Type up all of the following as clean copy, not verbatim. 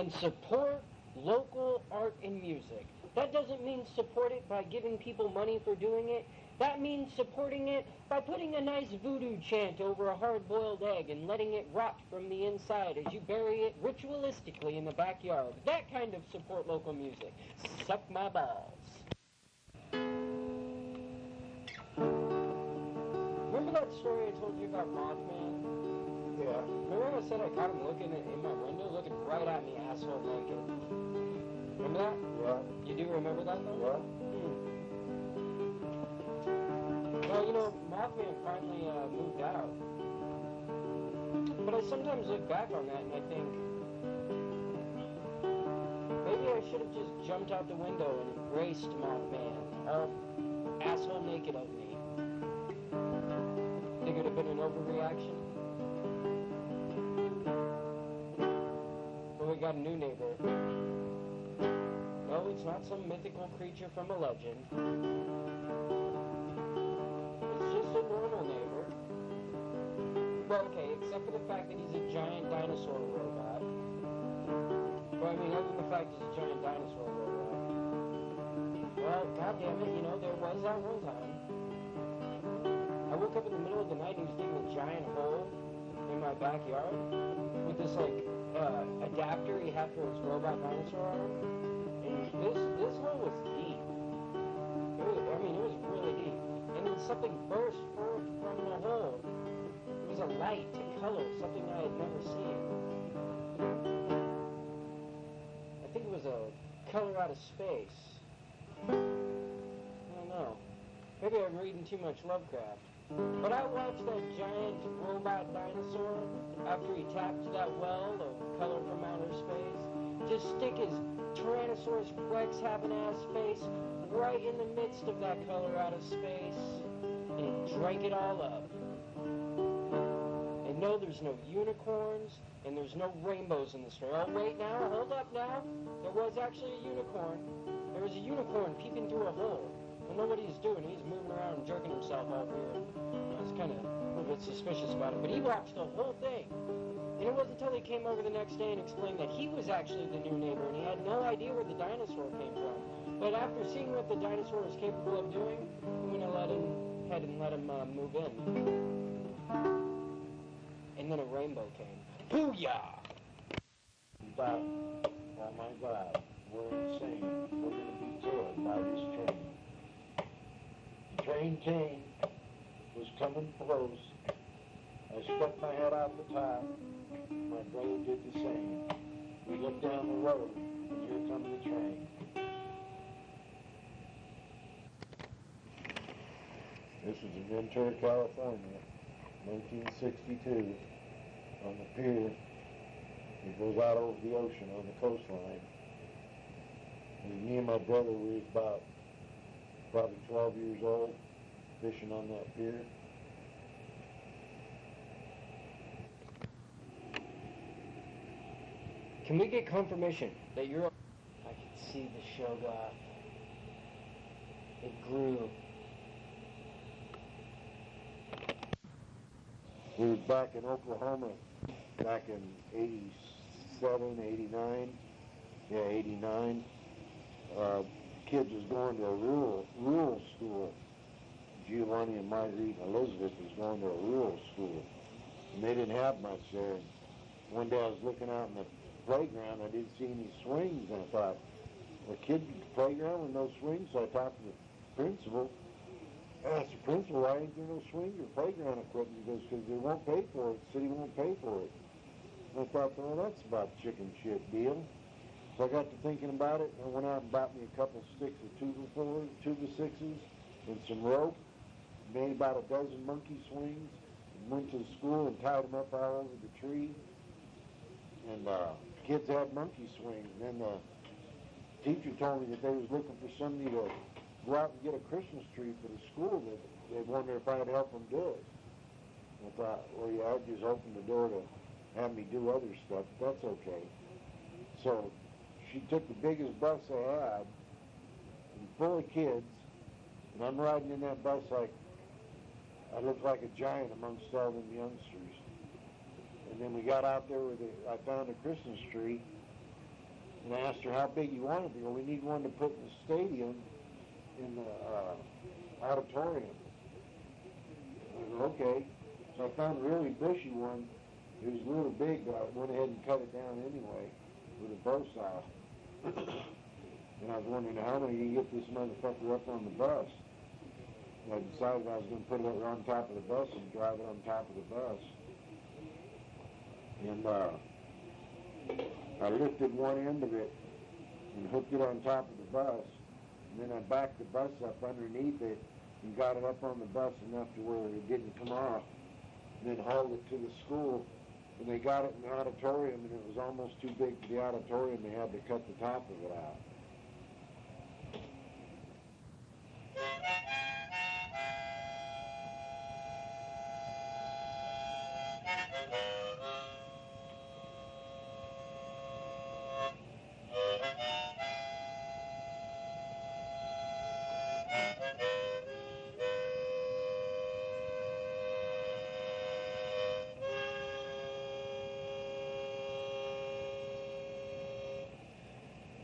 and support local art and music. That doesn't mean support it by giving people money for doing it. That means supporting it by putting a nice voodoo chant over a hard-boiled egg and letting it rot from the inside as you bury it ritualistically in the backyard. That kind of support local music. Suck my balls. Remember that story I told you about Mothman? Yeah. Remember I said I caught him looking in my window, looking right at me, asshole naked? Remember that? Yeah. You do remember that, though? Yeah. Well, you know, Mothman finally moved out. But I sometimes look back on that and I think, maybe I should have just jumped out the window and embraced Mothman, all asshole naked of me. Think it would have been an overreaction? But we got a new neighbor. No, it's not some mythical creature from a legend. It's just a normal neighbor. Well, okay, except for the fact that he's a giant dinosaur robot. Well, I mean, other than the fact he's a giant dinosaur robot. Well, goddammit, you know, there was that one time. I woke up in the middle of the night and he was digging a giant hole in my backyard with this, like, adapter he had for his robot dinosaur arm. And this hole was deep. It was really deep. And then something burst forth from the hole. It was a light, a color, something I had never seen. I think it was a color out of space. I don't know. Maybe I'm reading too much Lovecraft. But I watched that giant robot dinosaur, after he tapped that well of color from outer space, just stick his Tyrannosaurus Rex having ass face right in the midst of that color out of space, and drank it all up. And no, there's no unicorns, and there's no rainbows in the story. Oh, wait now, hold up now. There was actually a unicorn. There was a unicorn peeping through a hole. I don't know what he's doing. He's moving around and jerking himself out here. I was kind of a little bit suspicious about it. But he watched the whole thing. And it wasn't until he came over the next day and explained that he was actually the new neighbor and he had no idea where the dinosaur came from. But after seeing what the dinosaur was capable of doing, I'm going to let him move in. And then a rainbow came. Booyah! But, oh my God, we're insane. We're going to be killed by this train. The train came, was coming close. I stuck my head out the top. My brother did the same. We looked down the road, and here comes the train. This is in Ventura, California, 1962, on the pier. It goes out over the ocean on the coastline. And me and my brother, we was about probably 12 years old, fishing on that pier. Can we get confirmation that you're... I can see the Shoggoth. It grew. We was back in Oklahoma back in 87, 89. Yeah, 89. Kids was going to a rural school. Giovanni and Marguerite and Elizabeth was going to a rural school. And they didn't have much there. And one day I was looking out in the playground, I didn't see any swings, and I thought, a kid playground with no swings? So I talked to the principal. I asked the principal, why ain't there no swings or playground equipment? He goes, because they won't pay for it. The city won't pay for it. And I thought, well, that's about a chicken shit deal. So I got to thinking about it, and I went out and bought me a couple sticks of 2x6s, and some rope, made about a dozen monkey swings, and went to the school and tied them up all over the tree. And kids had monkey swings. And then the teacher told me that they was looking for somebody to go out and get a Christmas tree for the school. That they wondered if I'd help them do it. I thought, well, yeah, I'd just open the door to have me do other stuff. But that's okay. So she took the biggest bus I had, and full of kids, and I'm riding in that bus like I looked like a giant amongst all them youngsters. And then we got out there I found a Christmas tree, And I asked her how big you wanted it. Well, we need one to put in the stadium, in the auditorium. I said, okay. So I found a really bushy one. It was a little big, but I went ahead and cut it down anyway with a bow saw. And I was wondering how am I going to get this motherfucker up on the bus. And I decided I was going to put it on top of the bus and drive it on top of the bus. And I lifted one end of it and hooked it on top of the bus. And then I backed the bus up underneath it and got it up on the bus enough to where it didn't come off. And then hauled it to the school. And they got it in the auditorium, and it was almost too big for the auditorium. They had to cut the top of it out.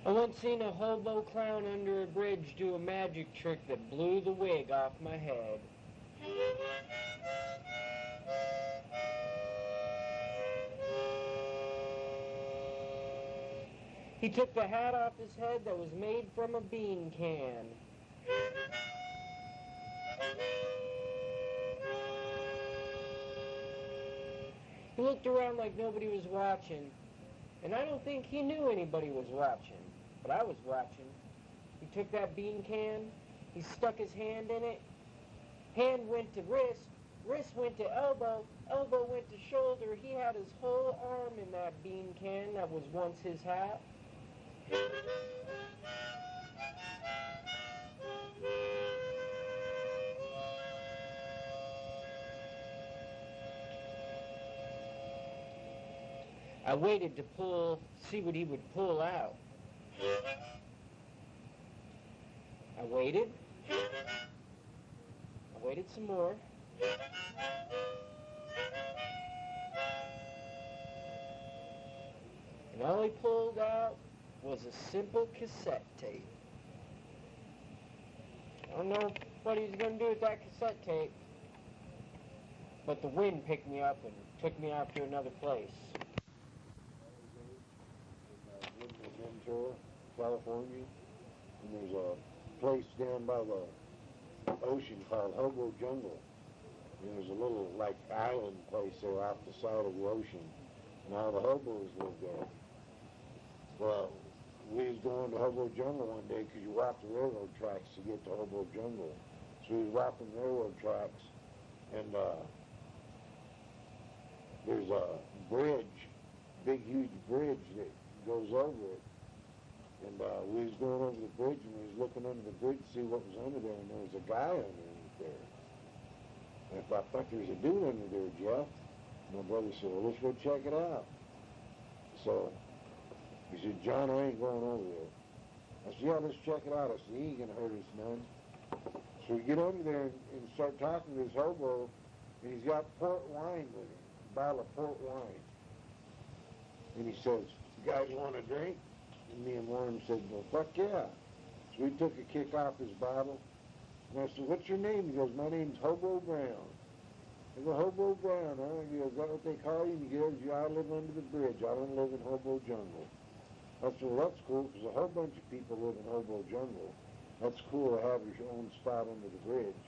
I once seen a hobo clown under a bridge do a magic trick that blew the wig off my head. He took the hat off his head that was made from a bean can. He looked around like nobody was watching, and I don't think he knew anybody was watching. But I was watching. He took that bean can, he stuck his hand in it, hand went to wrist, wrist went to elbow, elbow went to shoulder. He had his whole arm in that bean can that was once his hat. I waited to see what he would pull out. I waited some more. And all he pulled out was a simple cassette tape. I don't know what he was going to do with that cassette tape, but the wind picked me up and took me out to another place. Living in Ventura, California, and there's a place down by the ocean called Hobo Jungle. And there's a little, like, island place there off the side of the ocean, and all the hobos live there. Well, we was going to Hobo Jungle one day because you walk the railroad tracks to get to Hobo Jungle. So we was walking the railroad tracks, and there's a bridge, big, huge bridge that goes over it. And we was going over the bridge, and we was looking under the bridge to see what was under there, and there was a guy underneath there. And I thought there was a dude under there, Jeff. My brother said, well, let's go check it out. So he said, John, I ain't going over there. I said, yeah, let's check it out. I said, he ain't going to hurt us none. So we get over there and start talking to this hobo, and he's got port wine with him, a bottle of port wine. And he says, you guys want a drink? And me and Warren said, well, fuck yeah. So we took a kick off his bottle. And I said, what's your name? He goes, my name's Hobo Brown. I go, Hobo Brown, huh? He goes, is that what they call you? And he goes, yeah, I live under the bridge. I don't live in Hobo Jungle. I said, well, that's cool, because a whole bunch of people live in Hobo Jungle. That's cool to have your own spot under the bridge.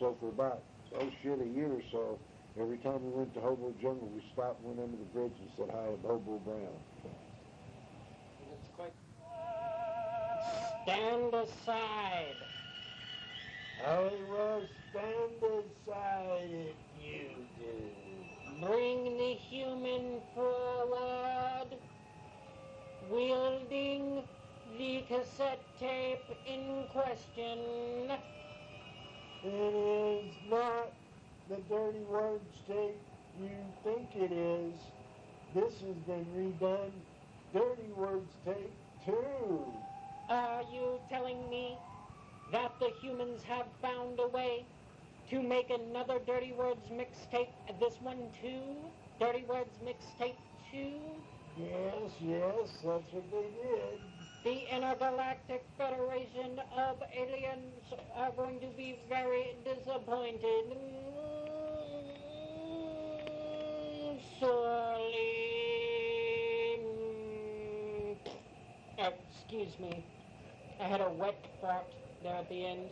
So for about, a year or so, every time we went to Hobo Jungle, we stopped and went under the bridge and said hi to Hobo Brown. It's quite... Stand aside. I will stand aside if you do. Bring the human forward, wielding the cassette tape in question. It is not the Dirty Words tape you think it is. This has been redone. Dirty Words tape 2. Are you telling me that the humans have found a way to make another Dirty Words mixtape, this one too? Dirty Words mixtape 2? Yes, that's what they did. The Intergalactic Federation of Aliens are going to be very disappointed. Sorely. Excuse me. I had a wet fart there at the end.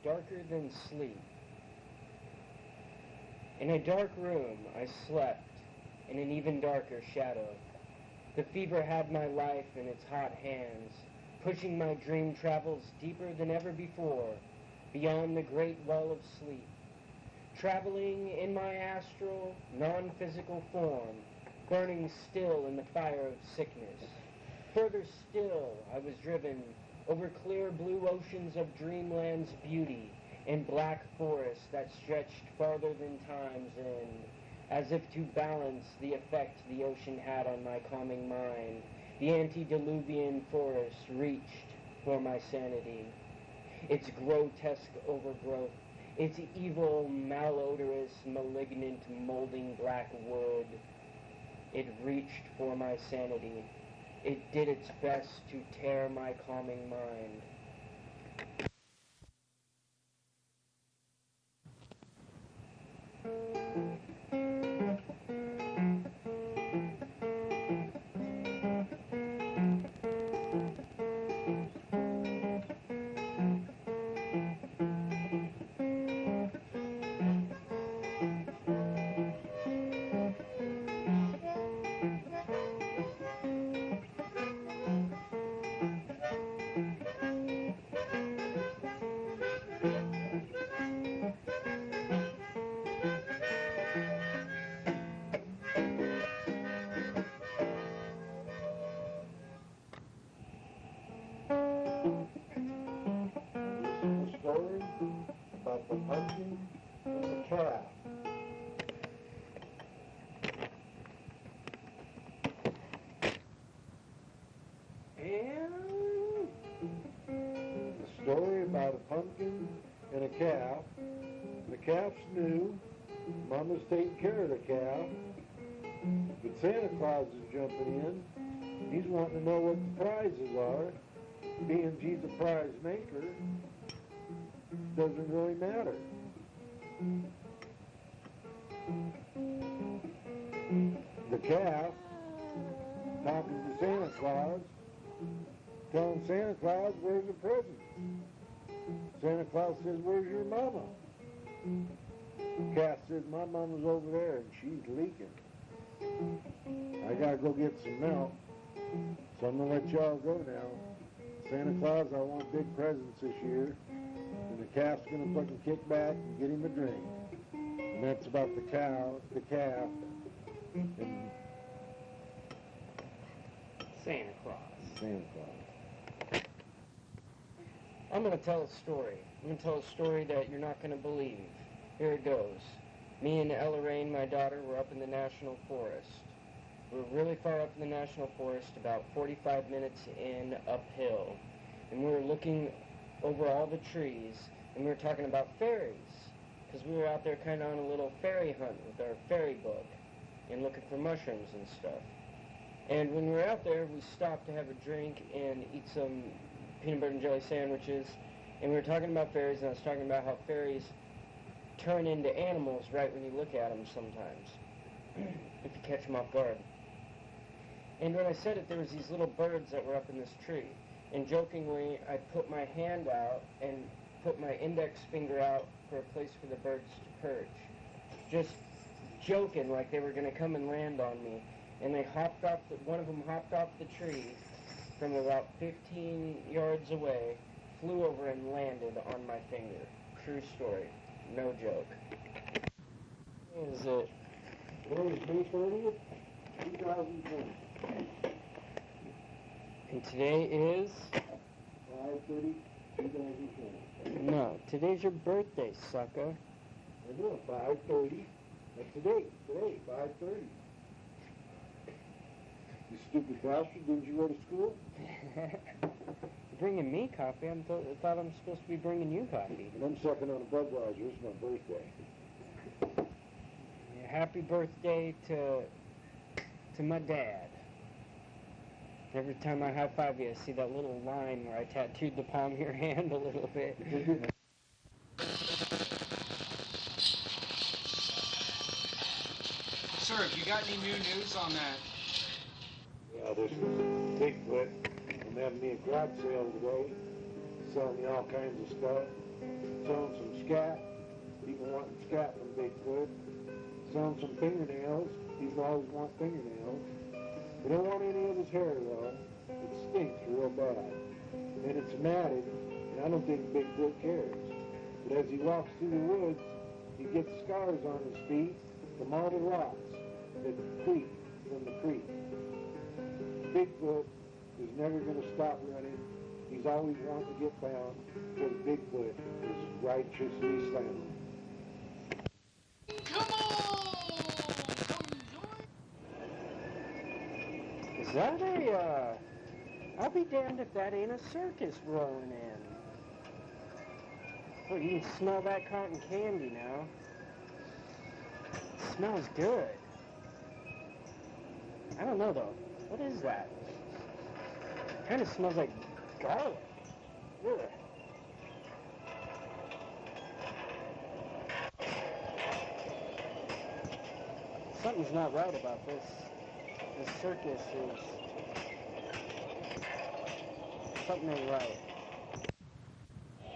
Darker than sleep. In a dark room, I slept in an even darker shadow. The fever had my life in its hot hands, pushing my dream travels deeper than ever before, beyond the great well of sleep. Traveling in my astral, non-physical form, burning still in the fire of sickness. Further still, I was driven over clear blue oceans of dreamland's beauty and black forests that stretched farther than time's end, as if to balance the effect the ocean had on my calming mind. The antediluvian forest reached for my sanity. Its grotesque overgrowth, its evil, malodorous, malignant, molding black wood, it reached for my sanity. It did its best to tear my calming mind. Story about the pumpkin and the calf. A story about a pumpkin and a calf. The calf's new. Mama's taking care of the calf. But Santa Claus is jumping in. He's wanting to know what the prizes are. Being he's a prize maker, doesn't really matter. The calf, talking to Santa Claus, telling Santa Claus where's the present. Santa Claus says, where's your mama? Calf says, my mama's over there and she's leaking. I gotta go get some milk, so I'm gonna let y'all go now. Santa Claus, I want big presents this year, and the calf's gonna fucking kick back and get him a drink. And that's about the calf, and Santa Claus. Santa Claus. I'm going to tell a story. I'm going to tell a story that you're not going to believe. Here it goes. Me and Ella Rain, my daughter, were up in the National Forest. We were really far up in the National Forest, about 45 minutes in uphill. And we were looking over all the trees, and we were talking about fairies. Because we were out there kind of on a little fairy hunt with our fairy book and looking for mushrooms and stuff. And when we were out there, we stopped to have a drink and eat some peanut butter and jelly sandwiches. And we were talking about fairies, and I was talking about how fairies turn into animals right when you look at them sometimes, if you catch them off guard. And when I said it, there was these little birds that were up in this tree. And jokingly, I put my hand out and put my index finger out for a place for the birds to perch. Just joking like they were going to come and land on me. And they hopped off, one of them hopped off the tree from about 15 yards away, flew over and landed on my finger. True story. No joke. Is it? Today is May 30th, 2020. And today is? 5/30, 2020. No, today's your birthday, sucker. I know, 5:30. That's today, 5:30. You stupid bastard, didn't you go to school? You're bringing me coffee? I thought I'm supposed to be bringing you coffee. And I'm sucking on a Budweiser, it's my birthday. Yeah, happy birthday to my dad. Every time I high five you, I see that little line where I tattooed the palm of your hand a little bit. Sir, have you got any new news on that? Yeah, this is Bigfoot. I'm having me a garage sale today. Selling me all kinds of stuff. Selling some scat. People wanting scat from Bigfoot. Selling some fingernails. People always want fingernails. They don't want any of his hair though. It stinks real bad. And it's matted, and I don't think Bigfoot cares. But as he walks through the woods, he gets scars on his feet from all the rocks that creep from the creek. Bigfoot is never going to stop running. He's always wanting to get found because Bigfoot is righteously sound. Come on! Come join! Is that a, I'll be damned if that ain't a circus rolling in. Oh, you can smell that cotton candy now. It smells good. I don't know though. What is that? Kind of smells like garlic. Ugh. Something's not right about this. This circus is... Something ain't right.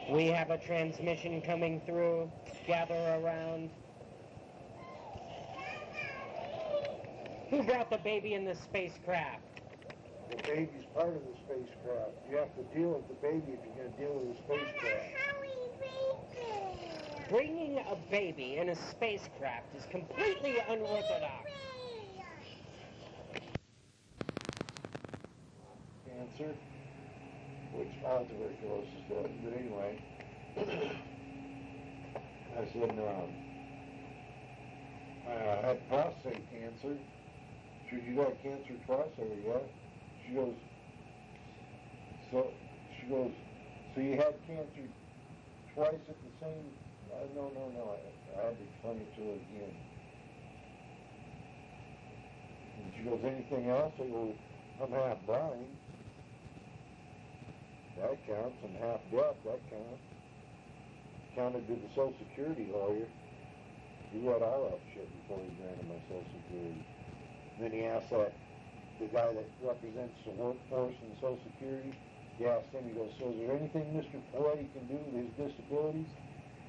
We have a transmission coming through. Gather around. Who brought the baby in the spacecraft? The baby's part of the spacecraft. You have to deal with the baby if you're going to deal with the spacecraft. Bringing a baby in a spacecraft is completely unorthodox. Cancer, which all tuberculosis does. But anyway, I said, I had prostate cancer. She said, you got cancer twice? I said, yeah. She goes, so you had cancer twice at the same, no, I had to explain it to her again. And she goes, anything else? I go, I'm half blind. That counts. I'm half deaf. That counts. Counted to the Social Security lawyer. He read all that shit before he granted my Social Security. Then he asked the guy that represents the workforce in Social Security, he asked him, he goes, so is there anything Mr. Pillay can do with his disabilities?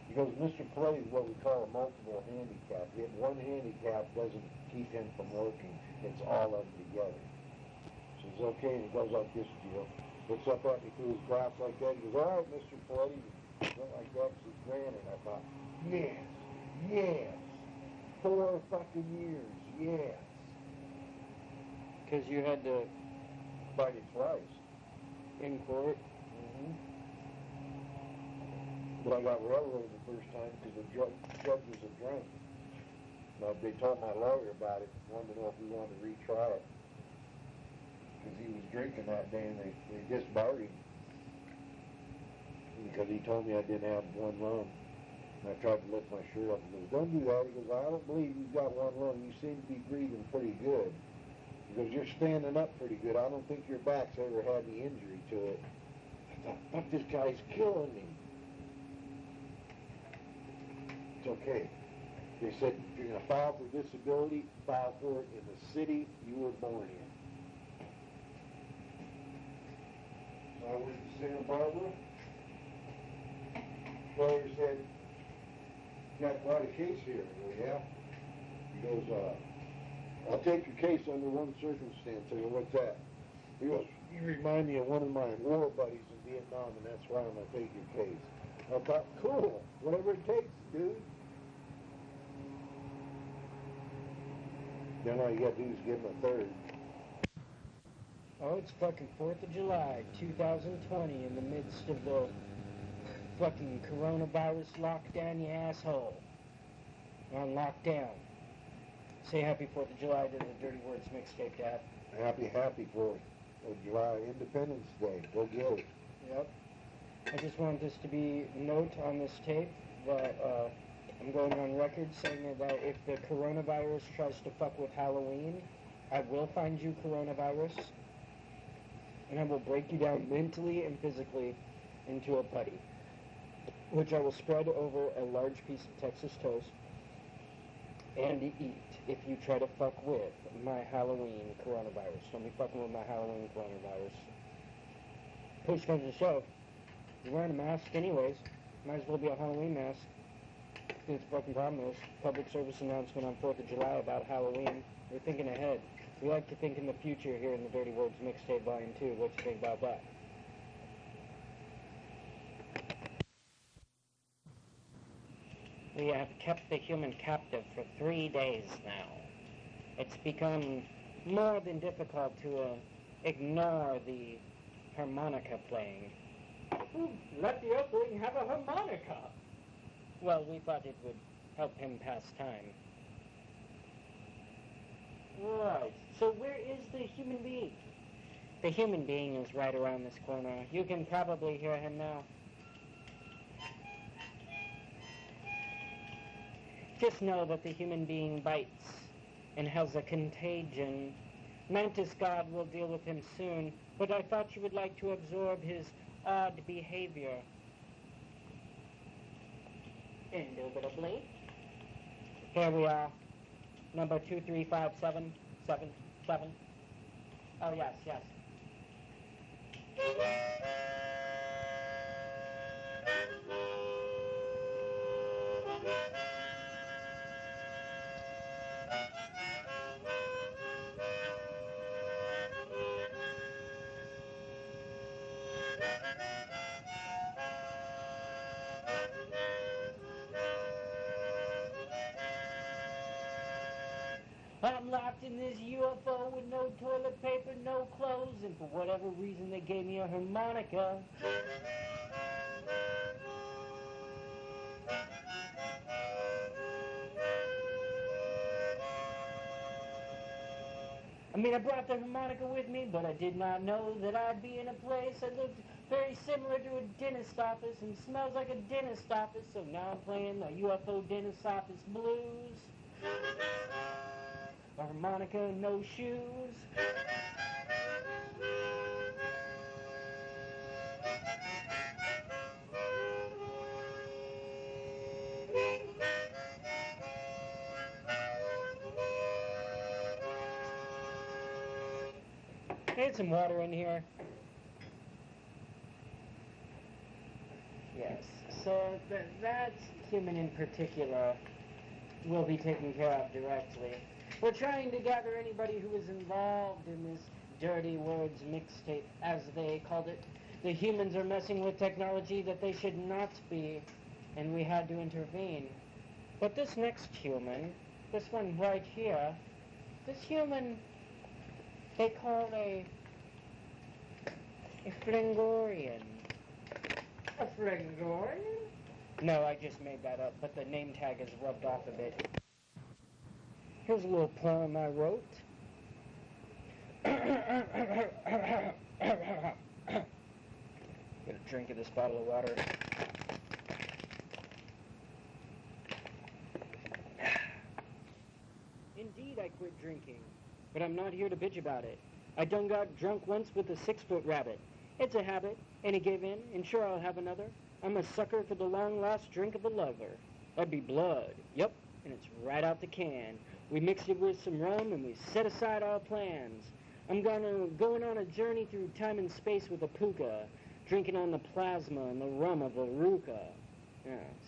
He goes, Mr. Pillay is what we call a multiple handicap. Yet one handicap doesn't keep him from working. It's all of them together. So it's okay, and he goes like this, Jill. Looks up at me through his glass like that. He goes, all right, Mr. Pillay. He went like that, she's granted. I thought, yes. 4 fucking years, yes. Because you had to Fight it twice. in court. Mm-hmm. But I got railroaded the first time because the judge was a drunk. Now, they told my lawyer about it, wanted to know if we wanted to retry it. Because he was drinking that day and they disbarred him. Because he told me I didn't have one lung. And I tried to lift my shirt up and goes, don't do that. He goes, I don't believe you've got one lung. You seem to be breathing pretty good. He goes, you're standing up pretty good. I don't think your back's ever had any injury to it. I thought, fuck, this guy's killing me. It's okay. They said, if you're going to file for disability, file for it in the city you were born in. So I went to Santa Barbara. Lawyer said, got quite a case here. I go, yeah. He goes, I'll take your case under one circumstance. I go, what's that? He goes, you remind me of one of my war buddies in Vietnam, and that's why I'm going to take your case. I thought, cool, whatever it takes, dude. Then all you got to do is give him a third. Oh, it's fucking 4th of July, 2020, in the midst of the fucking coronavirus lockdown, you asshole. We're on lockdown. Say happy 4th of July to the Dirty Words mixtape, Dad. Happy 4th of July, Independence Day. Go get it. Yep. I just want this to be a note on this tape that I'm going on record saying that if the coronavirus tries to fuck with Halloween, I will find you coronavirus, and I will break you down mentally and physically into a putty, which I will spread over a large piece of Texas toast and eat if you try to fuck with my Halloween coronavirus. Don't be fucking with my Halloween coronavirus. Push comes to shove. You're wearing a mask anyways. Might as well be a Halloween mask. It's a fucking problem is public service announcement on 4th of July about Halloween. We're thinking ahead. We like to think in the future here in the Dirty Words Mixtape Volume 2. What you think about that? We have kept the human captive for 3 days now. It's become more than difficult to ignore the harmonica playing. Let the Earthling have a harmonica! Well, we thought it would help him pass time. Right. So where is the human being? The human being is right around this corner. You can probably hear him now. Just know that the human being bites and has a contagion. Mantis God will deal with him soon, but I thought you would like to absorb his odd behavior. Indubitably. Here we are. Number 2357777. Oh, yes. I'm locked in this UFO with no toilet paper, no clothes, and for whatever reason they gave me a harmonica. I mean, I brought the harmonica with me, but I did not know that I'd be in a place that looked very similar to a dentist office and smells like a dentist office, so now I'm playing the UFO dentist office blues. A harmonica, no shoes. There's some water in here. Yes, so that's human in particular will be taken care of directly. We're trying to gather anybody who was involved in this Dirty Words mixtape, as they called it. The humans are messing with technology that they should not be, and we had to intervene. But this next human, this one right here, this human, they call a Flingorian. A Flingorian? No, I just made that up, but the name tag is rubbed off a bit. Here's a little poem I wrote. Get a drink of this bottle of water. Indeed, I quit drinking, but I'm not here to bitch about it. I done got drunk once with a 6-foot rabbit. It's a habit, and he gave in, and sure I'll have another. I'm a sucker for the long last drink of a lover. That'd be blood, yep, and it's right out the can. We mixed it with some rum, and we set aside our plans. I'm going on a journey through time and space with a puka, drinking on the plasma and the rum of a ruka.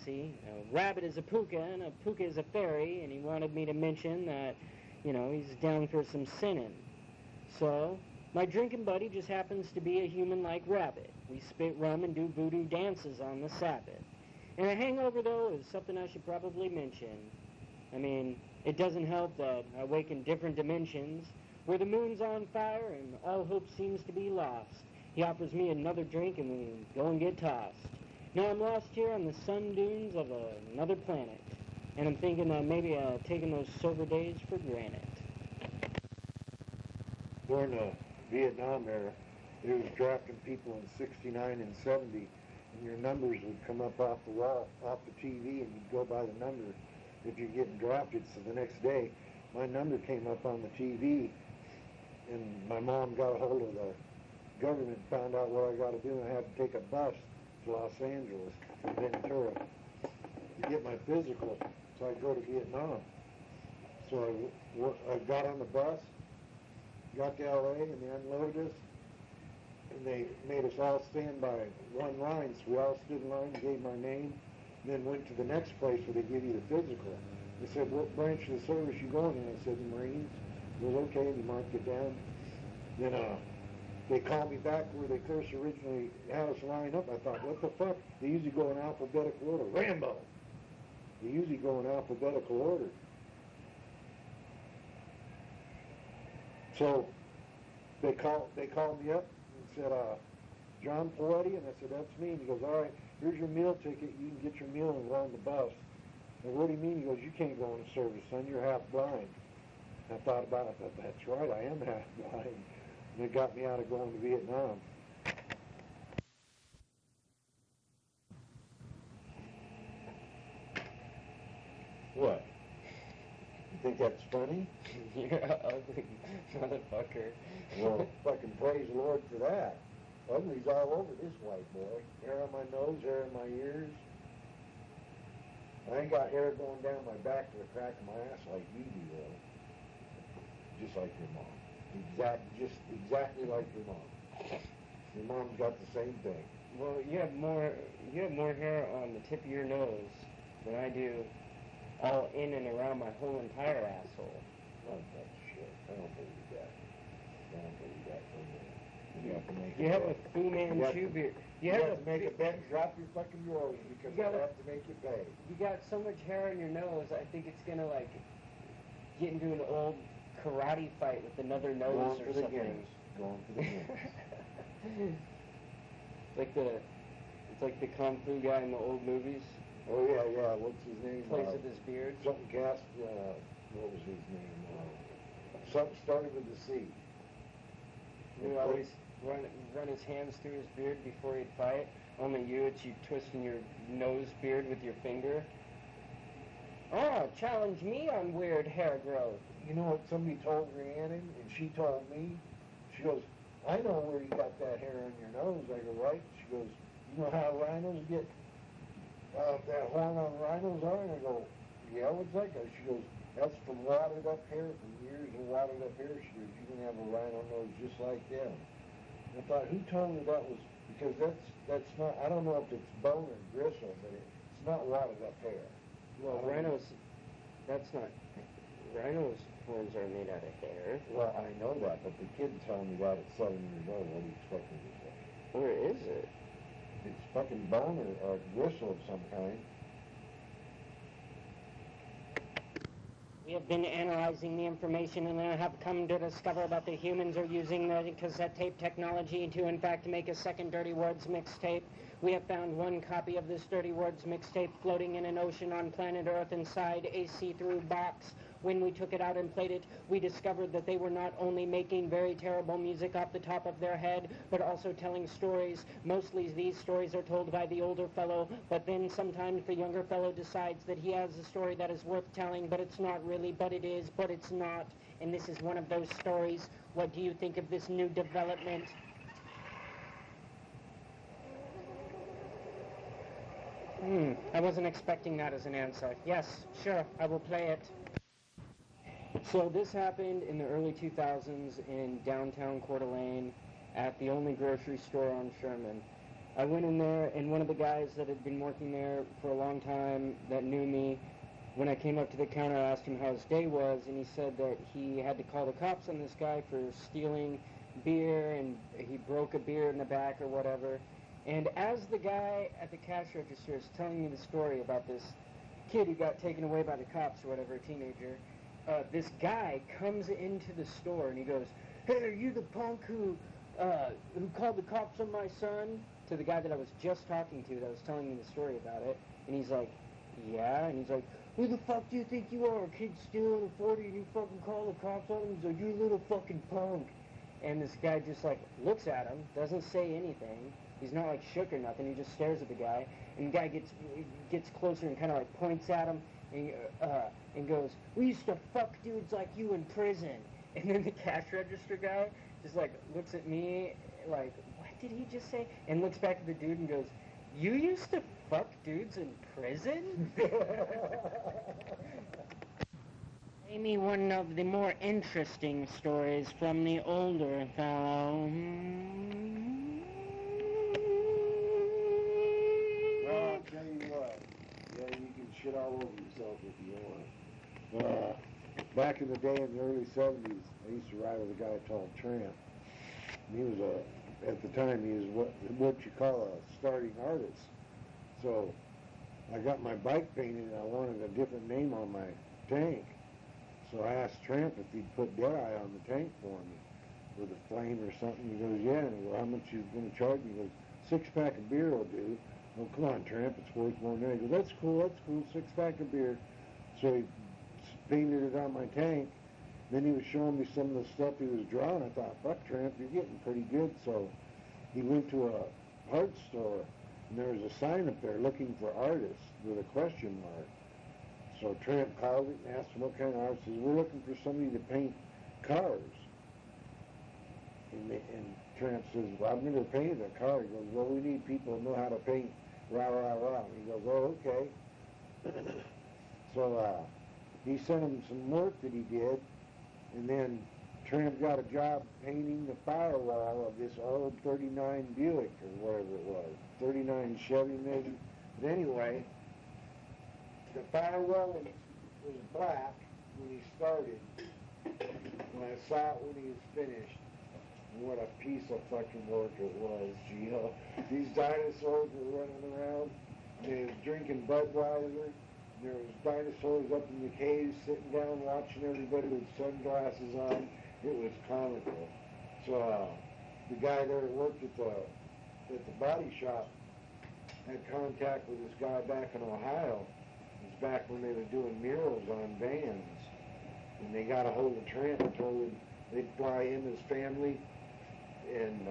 See, a rabbit is a puka, and a puka is a fairy, and he wanted me to mention that, he's down for some sinning. So, my drinking buddy just happens to be a human-like rabbit. We spit rum and do voodoo dances on the Sabbath. And a hangover, though, is something I should probably mention. I mean, it doesn't help that I wake in different dimensions, where the moon's on fire and all hope seems to be lost. He offers me another drink and we go and get tossed. Now I'm lost here on the sun dunes of another planet, and I'm thinking that maybe taking those sober days for granted. During the Vietnam era, they was drafting people in 69 and 70, and your numbers would come up off the wall, off the TV, and you'd go by the number if you're getting drafted. So the next day, my number came up on the TV, and my mom got a hold of the government, found out what I got to do, and I had to take a bus to Los Angeles from Ventura to get my physical, so I'd go to Vietnam. So I got on the bus, got to LA, and they unloaded us, and they made us all stand by one line. So we all stood in line and gave my name, and then went to the next place where they give you the physical. They said, "What branch of the service you going in?" I said, "The Marines." It was okay, and they marked it down. Then they called me back where they first originally had us line up. I thought, what the fuck? They usually go in alphabetical order. Rambo! They usually go in alphabetical order. So they called me up and said, "John Poletti?" And I said, "That's me." And he goes, "All right, here's your meal ticket. You can get your meal and go on the bus." And what do you mean? He goes, "You can't go into service, son. You're half blind." I thought about it. I thought, that's right, I am half blind. And it got me out of going to Vietnam. What? You think that's funny? You're an ugly motherfucker. Well, fucking praise the Lord for that. Ugly's all over this white boy. Hair on my nose, hair in my ears. I ain't got hair going down my back to the crack of my ass like you do, though. Just like your mom. Just exactly like your mom. Your mom's got the same thing. Well, you have more hair on the tip of your nose than I do all in and around my whole entire asshole. Oh, that's shit. I don't believe that. I don't believe that for a minute. You have to make You have a Fu Manchu beard. You have to make a bet and drop your fucking rolls because I have to make you pay. You got so much hair on your nose, I think it's gonna like get into an old karate fight with another nose or something. Going for the games. It's like the kung fu guy in the old movies. Oh yeah. What's his name? Plays with his beard. Something cast. What was his name? Something started with the C. You always run his hands through his beard before he'd fight. Only you twisting your nose beard with your finger. Oh, challenge me on weird hair growth. You know what somebody told Rhiannon, and she told me? She goes, "I know where you got that hair on your nose." I go, "Right?" She goes, "You know how rhinos get that horn on rhinos are?" And I go, "Yeah, what's that?" She goes, "That's from watered up hair, from years of watered up hair." She goes, "You can have a rhino nose just like them." And I thought, who told me that was, because that's not, I don't know if it's bone or gristle, but it's not watered up hair. Well, rhinos horns are made out of hair. Well, I know that, but the kid told me that at 7 years old. What do you expect me to say? Where is it? It's fucking bone or gristle of some kind. We have been analyzing the information and have come to discover that the humans are using the cassette tape technology to, in fact, make a second Dirty Words mixtape. We have found one copy of this Dirty Words mixtape floating in an ocean on planet Earth inside a see-through box. When we took it out and played it, we discovered that they were not only making very terrible music off the top of their head, but also telling stories. Mostly these stories are told by the older fellow, but then sometimes the younger fellow decides that he has a story that is worth telling, but it's not really, but it is, but it's not. And this is one of those stories. What do you think of this new development? I wasn't expecting that as an answer. Yes, sure, I will play it. So this happened in the early 2000s in downtown Coeur d'Alene at the only grocery store on Sherman. I went in there, and one of the guys that had been working there for a long time that knew me, when I came up to the counter, I asked him how his day was, and he said that he had to call the cops on this guy for stealing beer, and he broke a beer in the back or whatever. And as the guy at the cash register is telling me the story about this kid who got taken away by the cops or whatever, a teenager, this guy comes into the store and he goes, "Hey, are you the punk who called the cops on my son?" To the guy that I was just talking to, that was telling me the story about it. And he's like, "Yeah." And he's like, "Who the fuck do you think you are? A kid stealing a 40 and you fucking call the cops on him?" He's like, "You little fucking punk." And this guy just like looks at him, doesn't say anything. He's not like shook or nothing. He just stares at the guy. And the guy gets closer and kind of like points at him and goes, "We used to fuck dudes like you in prison." And then the cash register guy just like looks at me like, "What did he just say?" And looks back at the dude and goes, "You used to fuck dudes in prison?" Maybe one of the more interesting stories from the older fellow. Well, I'll tell you what. Yeah, you can shit all over yourself if you want. Back in the day, in the early 70s, I used to ride with a guy called Tramp. And he was at the time, he was what you call a starting artist. So I got my bike painted and I wanted a different name on my tank. So I asked Tramp if he'd put Deadeye on the tank for me with a flame or something. He goes, "Yeah." And I go, "How much you going to charge me?" He goes, "6-pack of beer will do." "Oh, come on, Tramp, it's worth more than that." He goes, "That's cool, 6-pack of beer." So he painted it on my tank. Then he was showing me some of the stuff he was drawing. I thought, "Fuck, Tramp, you're getting pretty good." So he went to a art store, and there was a sign up there looking for artists with a question mark. So Tramp called it and asked him what kind of artist. He says, "We're looking for somebody to paint cars." And Tramp says, "Well, I've never painted a car." He goes, "Well, we need people who know how to paint rah, rah, rah." And he goes, "Oh, okay." So he sent him some work that he did, and then Tramp got a job painting the firewall of this old 39 Buick or whatever it was, 39 Chevy maybe. But anyway, the firewall was black when he started. When I saw it when he was finished, what a piece of fucking work it was, Gio. These dinosaurs were running around, they was drinking Budweiser. There was dinosaurs up in the caves sitting down watching everybody with sunglasses on. It was comical. So the guy there that worked at the body shop had contact with this guy back in Ohio. It was back when they were doing murals on vans. And they got a hold of Trent and told him they'd fly him, his family, and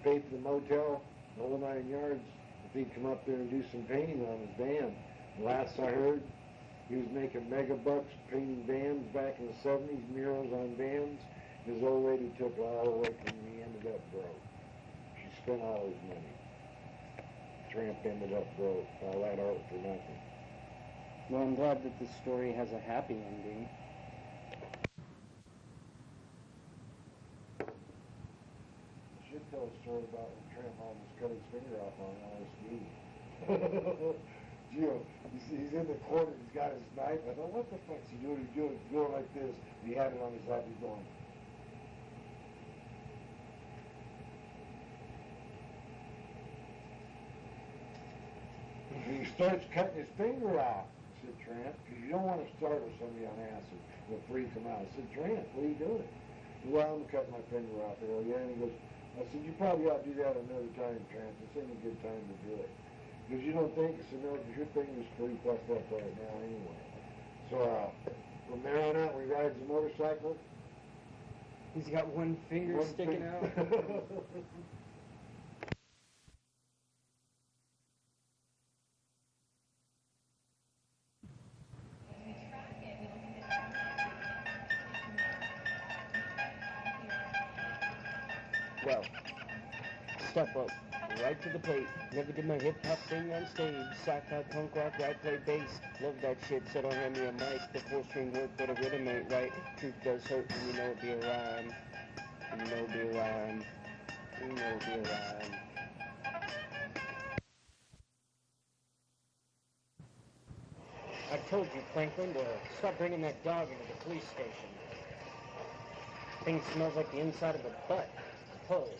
pay for the motel, the whole 9 yards, if he'd come up there and do some painting on his van. Last I heard, he was making mega bucks painting vans back in the 70s, murals on vans. His old lady took it all away from him. He ended up broke. She spent all his money. Tramp ended up broke. All that art for nothing. Well, I'm glad that this story has a happy ending. I should tell a story about when Tramp almost cut his finger off on LSD. Gio, he's in the corner, he's got his knife. I thought, what the fuck's he doing? He's going like this. He had it on his lap, he's going. And he starts cutting his finger off, said Trent, because you don't want to startle somebody on acid. It'll freak them out. I said, "Trent, what are you doing?" "Well, I'm cutting my finger off." I go, "Yeah." And he goes, I said, "You probably ought to do that another time, Trent. This ain't a good time to do it." Because you don't think, I said, "No, because your finger's pretty fucked up right now anyway." So from there on out, we rides a motorcycle. He's got one finger sticking out. Well, step up, right to the plate. Never did my hip-hop thing on stage. Sci-fi, punk rock, right play bass. Love that shit, so don't hand me a mic. The 4-string work, but a rhythm ain't right. Truth does hurt, and you know it'd be a rhyme. You know it'd be a rhyme. You know it'd be a rhyme. told you, Franklin, to stop bringing that dog into the police station. Thing smells like the inside of a butt. Hole.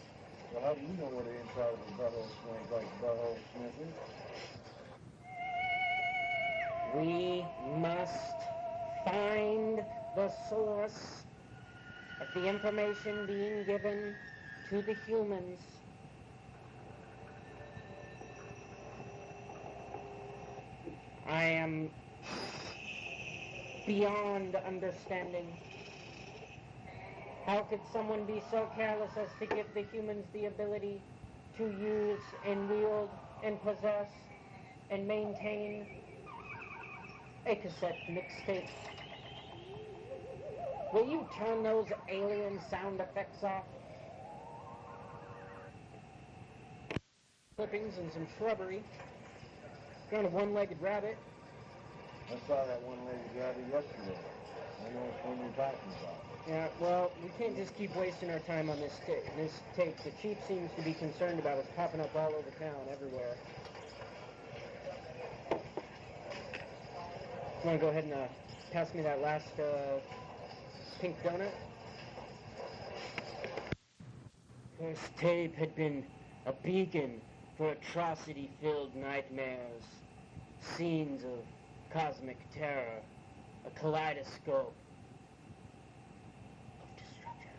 Well, how do you know what the inside of a butthole smells like, butthole sniffer? We must find the source of the information being given to the humans. I am beyond understanding. How could someone be so careless as to give the humans the ability to use and wield and possess and maintain a cassette mixtape? Will you turn those alien sound effects off? Clippings and some shrubbery. Kind of one-legged rabbit. I saw that one-legged rabbit yesterday. I know which one you're talking about. Yeah, well, we can't just keep wasting our time on this tape. The chief seems to be concerned about us popping up all over town, everywhere. You want to go ahead and pass me that last pink donut? This tape had been a beacon for atrocity-filled nightmares, scenes of cosmic terror, a kaleidoscope of destruction.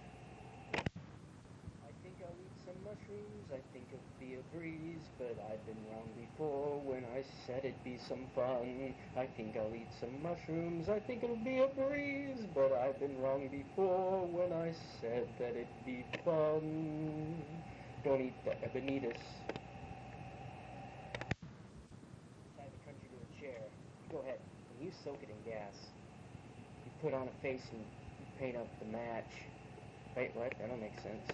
I think I'll eat some mushrooms, I think it'll be a breeze, but I've been wrong before when I said it'd be some fun. I think I'll eat some mushrooms, I think it'll be a breeze, but I've been wrong before when I said that it'd be fun. Don't eat the Ebenetus. Tie the country to a chair. You go ahead, and you soak it in gas. You put on a face and paint up the match. Wait, what? That don't make sense.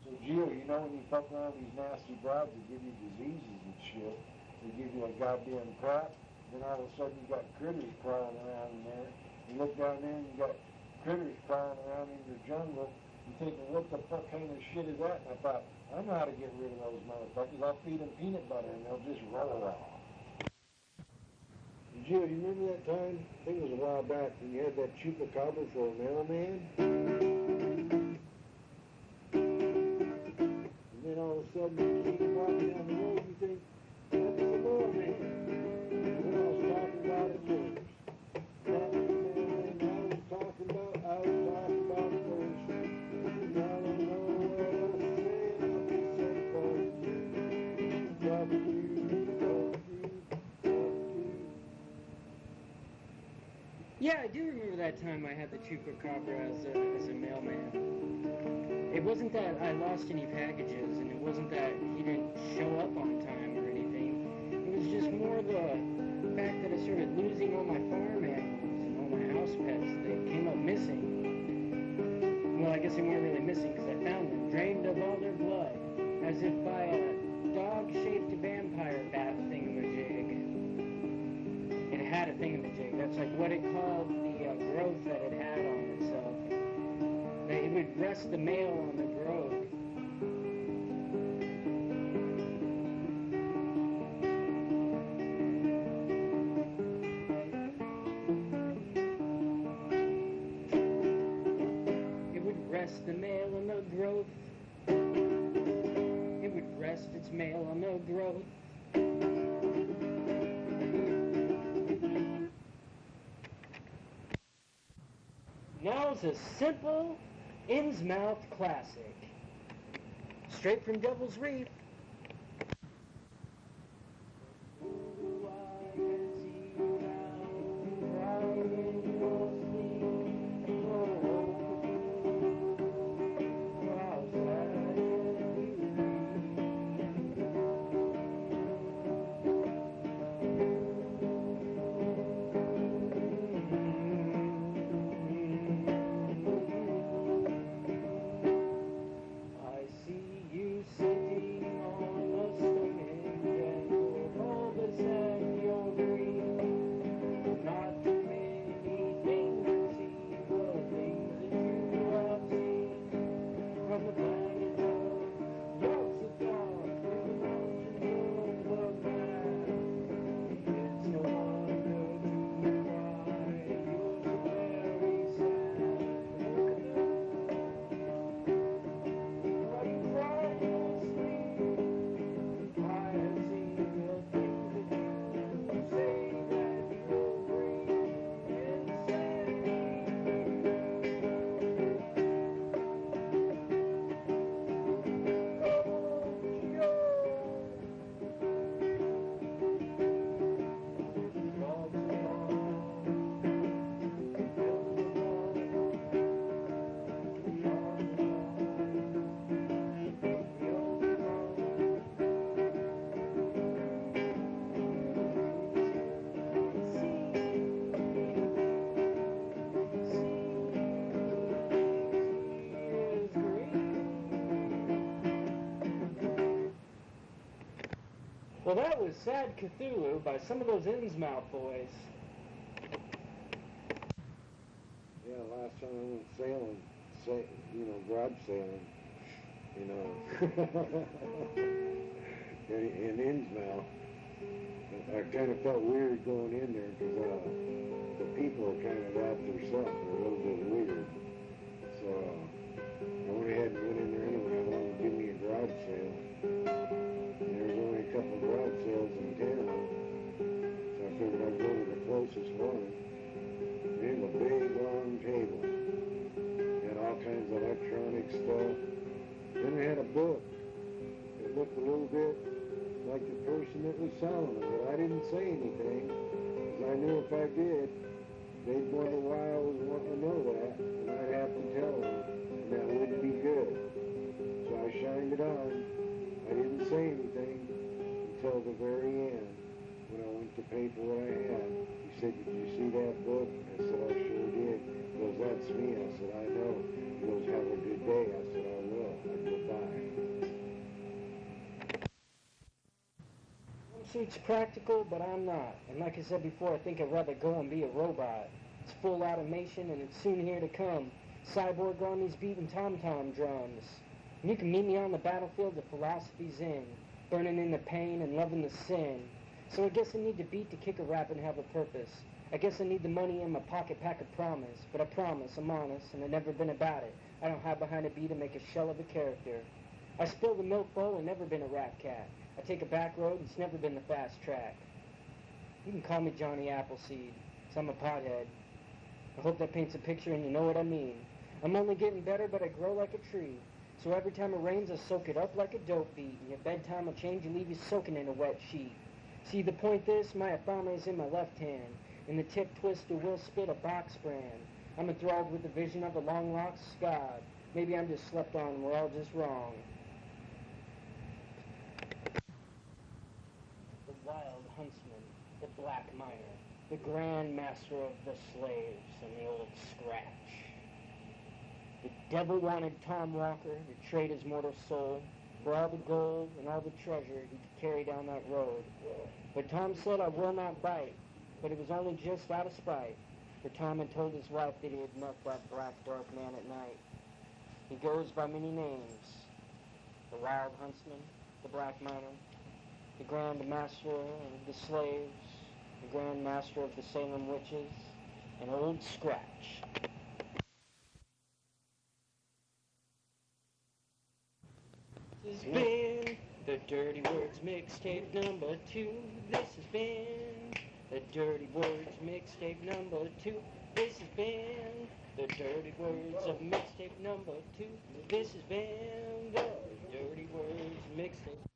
So, Gio, you know when you fuck around these nasty broads that give you diseases and shit, they give you a goddamn crap, then all of a sudden you got critters crawling around in there. You look down there and you got critters crawling around in your jungle. You thinking, what the fuck kind of shit is that? And I thought, I know how to get rid of those motherfuckers. I'll feed them peanut butter and they'll just roll off. Gio, you remember that time? I think it was a while back when you had that chupacabra for a mailman? And then all of a sudden you see him walking down the road and you think, that's the mailman. And when I was talking about it first. That was the mailman I was talking about first. And I don't know what else to say, I'll be so close. Talk to you. Yeah, I do remember that time I had the chupacabra as a mailman. It wasn't that I lost any packages, and it wasn't that he didn't show up on time or anything. It was just more the fact that I started losing all my farm animals and all my house pets. They came up missing. Well, I guess they weren't really missing because I found them, drained of all their blood, as if by a dog-shaped vampire bat thingamajig. It had a thingamajig. That's like what it called the growth that it had on itself. It would rest the male on the growth. It would rest the male on the growth. It would rest its male on the growth. Now's a simple Innsmouth classic. Straight from Devil's Reef. Well, that was Sad Cthulhu by some of those Innsmouth boys. Yeah, last time I went sailing, garage sailing, in Innsmouth, I kind of felt weird going in there because the people are kind of out their stuff. They're a little bit weird. So I went ahead and went in there anyway. I wanted to give me a garage sale. And there was only a couple of garage sales in town. So I figured I'd go to the closest one. They had a big long table. Had all kinds of electronic stuff. Then they had a book. It looked a little bit like the person that was selling it, but I didn't say anything, because I knew if I did, they'd wonder why I was wanting to know that, and I'd have to tell them, and that wouldn't be good. So I shined it on. I didn't say anything until the very end, when I went to pay for what I had. He said, "Did you see that book?" I said, "I sure did." He goes, "That's me." I said, "I know." He goes, "Have a good day." I said, "I will." I'd go bye. Suit's practical, but I'm not. And like I said before, I think I'd rather go and be a robot. It's full automation, and it's soon here to come. Cyborg armies beating tom-tom drums. And you can meet me on the battlefield of philosophy's in, burning in the pain and loving the sin. So I guess I need the beat to kick a rap and have a purpose. I guess I need the money in my pocket pack of promise. But I promise, I'm honest, and I've never been about it. I don't hide behind a beat and make a shell of a character. I spill the milk bowl and never been a rap cat. I take a back road, it's never been the fast track. You can call me Johnny Appleseed, 'cause I'm a pothead. I hope that paints a picture and you know what I mean. I'm only getting better, but I grow like a tree. So every time it rains, I soak it up like a dope beat. And at bedtime, I'll change and leave you soaking in a wet sheet. See, the point is, my Obama is in my left hand. And the tip twister will spit a box brand. I'm enthralled with the vision of a long-locked Scot. Maybe I'm just slept on and we're all just wrong. The wild huntsman, the black miner, the grand master of the slaves and the old scratch. The devil wanted Tom Walker to trade his mortal soul for all the gold and all the treasure he could carry down that road. But Tom said, "I will not bite," but it was only just out of spite, for Tom had told his wife that he had met that black, dark man at night. He goes by many names: the wild huntsman, the black miner, the grand master of the slaves, the grand master of the Salem witches, and Old Scratch. This has been the Dirty Words mixtape number 2. This has been the Dirty Words mixtape number 2. This has been the Dirty Words of mixtape number 2. This has been the Dirty Words mixtape.